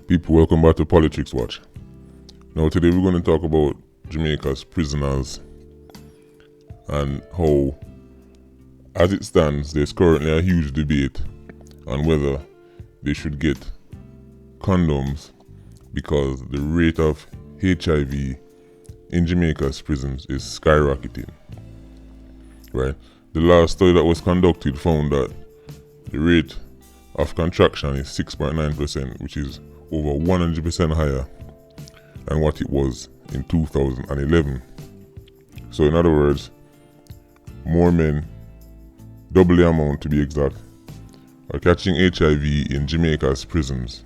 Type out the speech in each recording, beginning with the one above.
People, welcome back to Politics Watch. Now today we're going to talk about Jamaica's prisoners and how, as it stands, there's currently a huge debate on whether they should get condoms because the rate of HIV in Jamaica's prisons is skyrocketing. Right? The last study that was conducted found that the rate of contraction is 6.9%, which is over 100% higher than what it was in 2011. So in other words, more men, double the amount to be exact, are catching HIV in Jamaica's prisons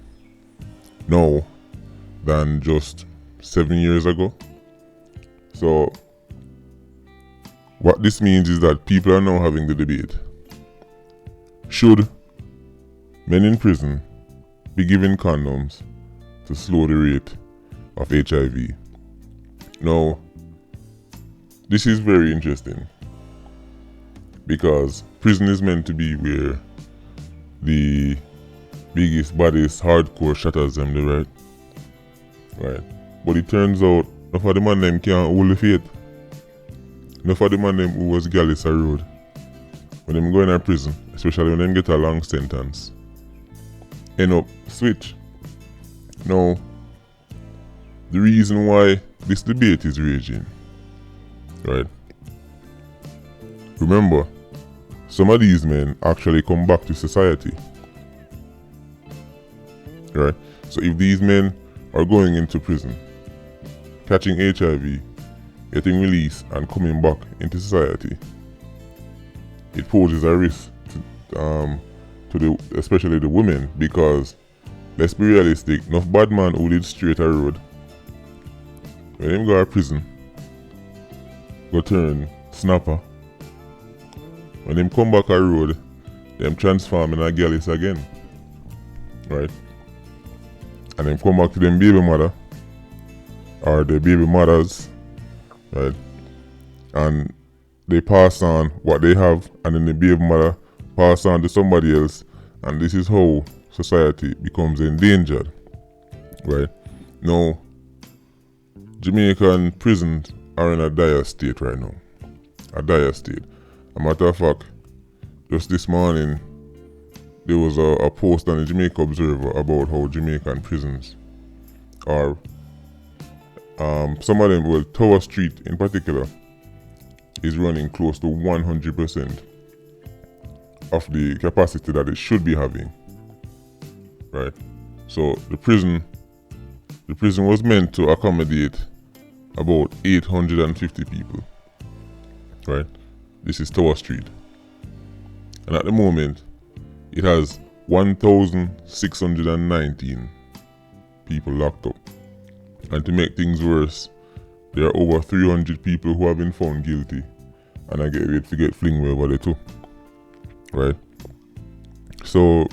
now than just 7 years ago. So what this means is that people are now having the debate. Should men in prison be given condoms to slow the rate of HIV? Now, this is very interesting because prison is meant to be where the biggest, baddest, hardcore shatters them, right? But it turns out enough of the man them can't hold the faith. Enough of the man them who was Gallus a road. When them go in a prison, especially when them get a long sentence, end up switch. Now, the reason why this debate is raging, right? Remember, some of these men actually come back to society, right? So if these men are going into prison, catching HIV, getting released and coming back into society, it poses a risk to especially the women, because let's be realistic, enough bad man who live straight a road, when them go to prison, go turn snapper, when them come back a road, them transform in a gallus again, right? And them come back to them baby mother or the baby mothers, right? And they pass on what they have, and then the baby mother pass on to somebody else, and this is how society becomes endangered, right? Now, Jamaican prisons are in a dire state right now. A dire state. A matter of fact, just this morning, there was a post on the Jamaica Observer about how Jamaican prisons are, some of them, well, Tower Street in particular, is running close to 100% of the capacity that it should be having, right? So the prison was meant to accommodate about 850 people, right? This is Tower Street, and at the moment it has 1,619 people locked up. And to make things worse, there are over 300 people who have been found guilty and I get ready to get flinged over there too, right? So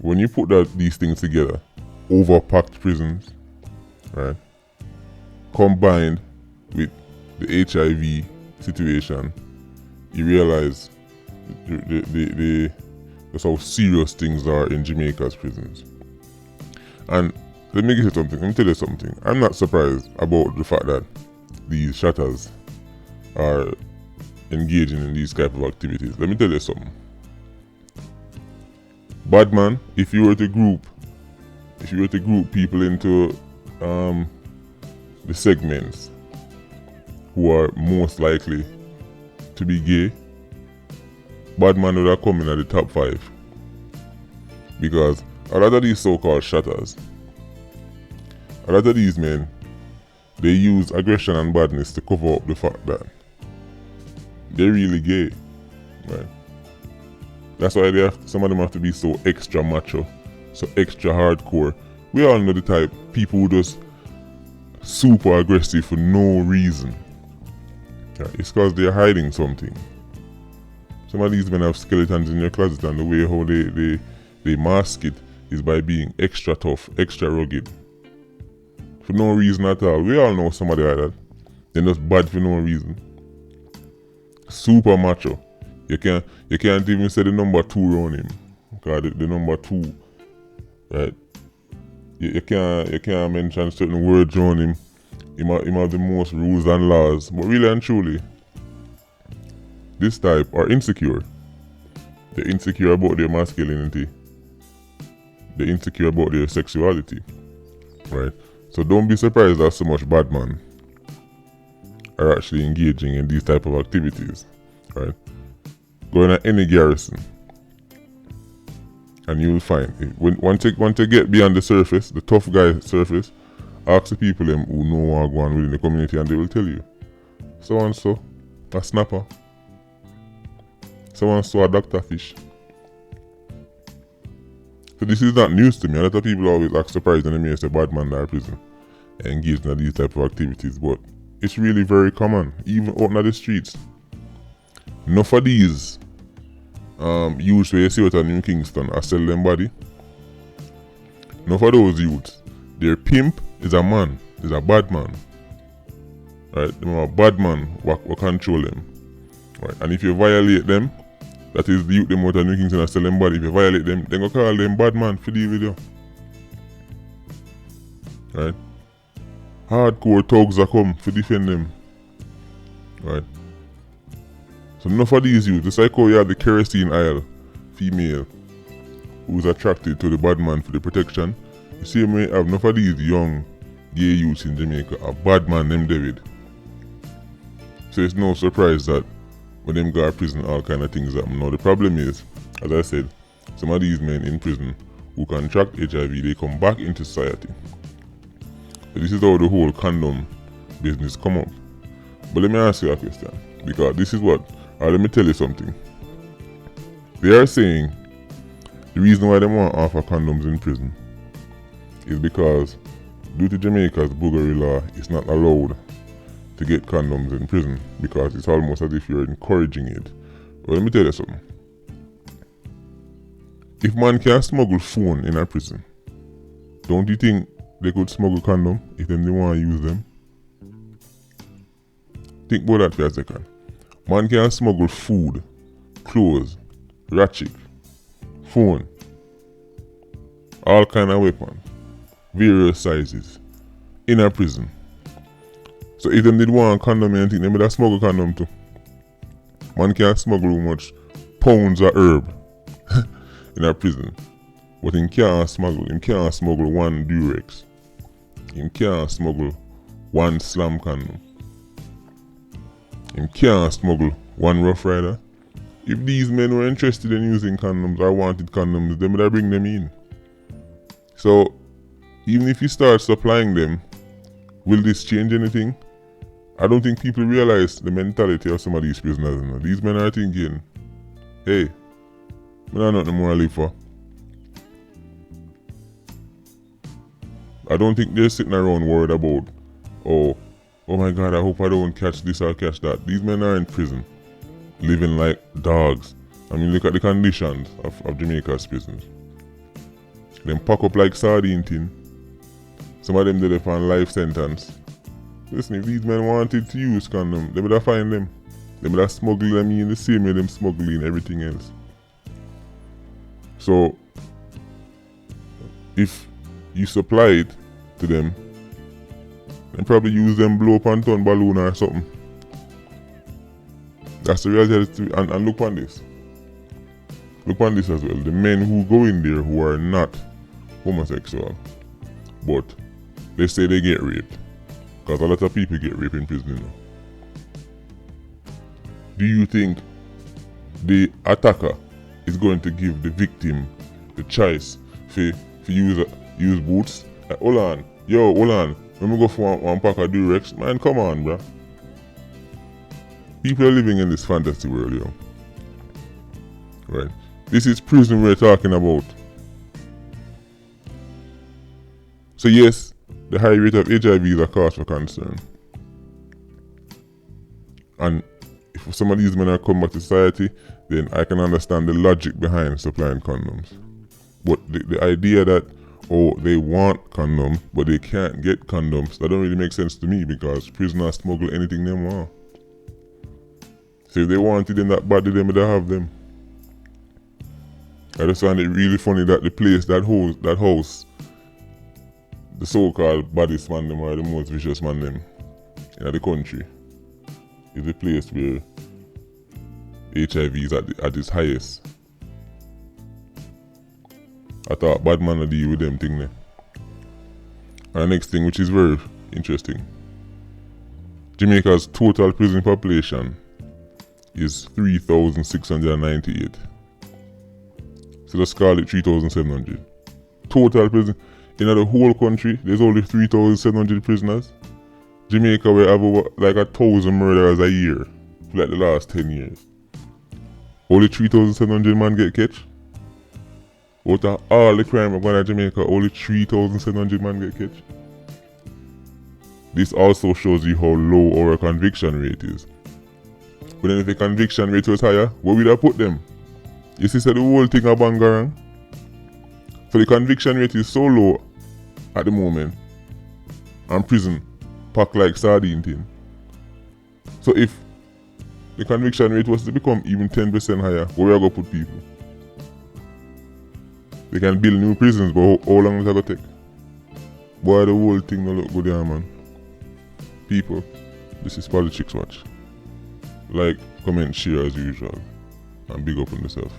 when you put these things together, overpacked prisons, right, combined with the HIV situation, you realize that's how serious things are in Jamaica's prisons. And let me tell you something. I'm not surprised about the fact that these shatters are engaging in these type of activities. Let me tell you something. Badman, if you were to group people into the segments who are most likely to be gay, Badman would have come in at the top 5. Because a lot of these so-called shatters, a lot of these men, they use aggression and badness to cover up the fact that they're really gay, right? That's why some of them have to be so extra macho, so extra hardcore. We all know the type, people who just super aggressive for no reason. Yeah, it's because they're hiding something. Some of these men have skeletons in their closet, and the way how they mask it is by being extra tough, extra rugged. For no reason at all. We all know somebody like that. They're just bad for no reason. Super macho. You can't even say the number 2 around him. Because the number 2, right, you can't mention certain words around him. Him have the most rules and laws. But really and truly, this type are insecure. They're insecure about their masculinity. They're insecure about their sexuality. Right? So don't be surprised that so much bad men are actually engaging in these type of activities. Right? Going at any garrison, and you'll find once you get beyond the surface, the tough guy surface, ask the people them who know what going on within the community, and they will tell you. So and so, a snapper. So and so, a Dr. Fish. So this is not news to me. A lot of people always act surprised when they say bad man in prison engaged in these type of activities, but it's really very common, even out in the streets. Enough of these youths where you see out of New Kingston are sell them body. Enough of those youths, their pimp is a man, is a bad man. Right? They are a bad man who control them. Right? And if you violate them, that is the youth them out of New Kingston are sell them body. If you violate them, they go call them bad man for the video. Right? Hardcore thugs are come to defend them. Right? So enough of these youths, just like how you have the kerosene aisle female who's attracted to the bad man for the protection, the same way have enough of these young gay youths in Jamaica, a bad man named David. So it's no surprise that when them go to prison, all kind of things happen. Now the problem is, as I said, some of these men in prison who contract HIV, they come back into society. So this is how the whole condom business come up. But let me ask you a question, because this is what, let me tell you something. They are saying the reason why they want to offer condoms in prison is because due to Jamaica's boogery law, it's not allowed to get condoms in prison because it's almost as if you're encouraging it. Well, let me tell you something. If man can smuggle phone in a prison, don't you think they could smuggle condom if they want to use them? Think about that for a second. Man can smuggle food, clothes, ratchet, phone, all kind of weapons, various sizes, in a prison. So if them did want a condom and anything, they would have smuggle condom too. Man can smuggle how much pounds of herb in a prison. But him can't smuggle one Durex. Him can't smuggle one slam condom. Him can't smuggle one Rough Rider. If these men were interested in using condoms or wanted condoms, they would have bring them in. So even if you start supplying them, will this change anything? I don't think people realize the mentality of some of these prisoners. You know. These men are thinking, hey, I don't know nothing more to live for. I don't think they're sitting around worried about, oh my God, I hope I don't catch this or catch that. These men are in prison, living like dogs. I mean, look at the conditions of Jamaica's prisons. Them pack up like sardine tin. Some of them did it on life sentence. Listen, if these men wanted to use condom, they would have find them. They would have smuggled them in the same way them smuggling everything else. So, if you supply it to them, then probably use them blow up and turn balloon or something. That's the reality. And look on this. Look on this as well. The men who go in there who are not homosexual, but they say they get raped. Because a lot of people get raped in prison, you know. Do you think the attacker is going to give the victim the choice to use boots? Like, hold on, let me go for one pack of Durex. Man, come on, bruh. People are living in this fantasy world, yo. Right? This is prison we're talking about. So yes, the high rate of HIV is a cause for concern. And if some of these men are coming back to society, then I can understand the logic behind supplying condoms. But the idea that, they want condoms, but they can't get condoms, that don't really make sense to me because prisoners smuggle anything they want. So if they wanted them that badly, they would have them. I just find it really funny that the place, that house, the so-called baddest man them or the most vicious man them in the country is the place where HIV is at its highest. I thought bad man will deal with them thing there. And the next thing, which is very interesting, Jamaica's total prison population is 3,698. So let's call it 3,700. Total prison. In the whole country, there's only 3,700 prisoners. Jamaica will have over like 1,000 murderers a year for like the last 10 years. Only 3,700 man get catch. Out of all the crime going on in Jamaica, only 3,700 man get catch. This also shows you how low our conviction rate is. But then if the conviction rate was higher, where would I put them? You see, so the whole thing a bangarang. So the conviction rate is so low at the moment, and prison packed like sardine tin. So if the conviction rate was to become even 10% higher, where are we going to put people? They can build new prisons, but how long is it going to take? Boy, the whole thing don't look good here, man. People, this is Politics Watch. Like, comment, share as usual, and big up on yourself.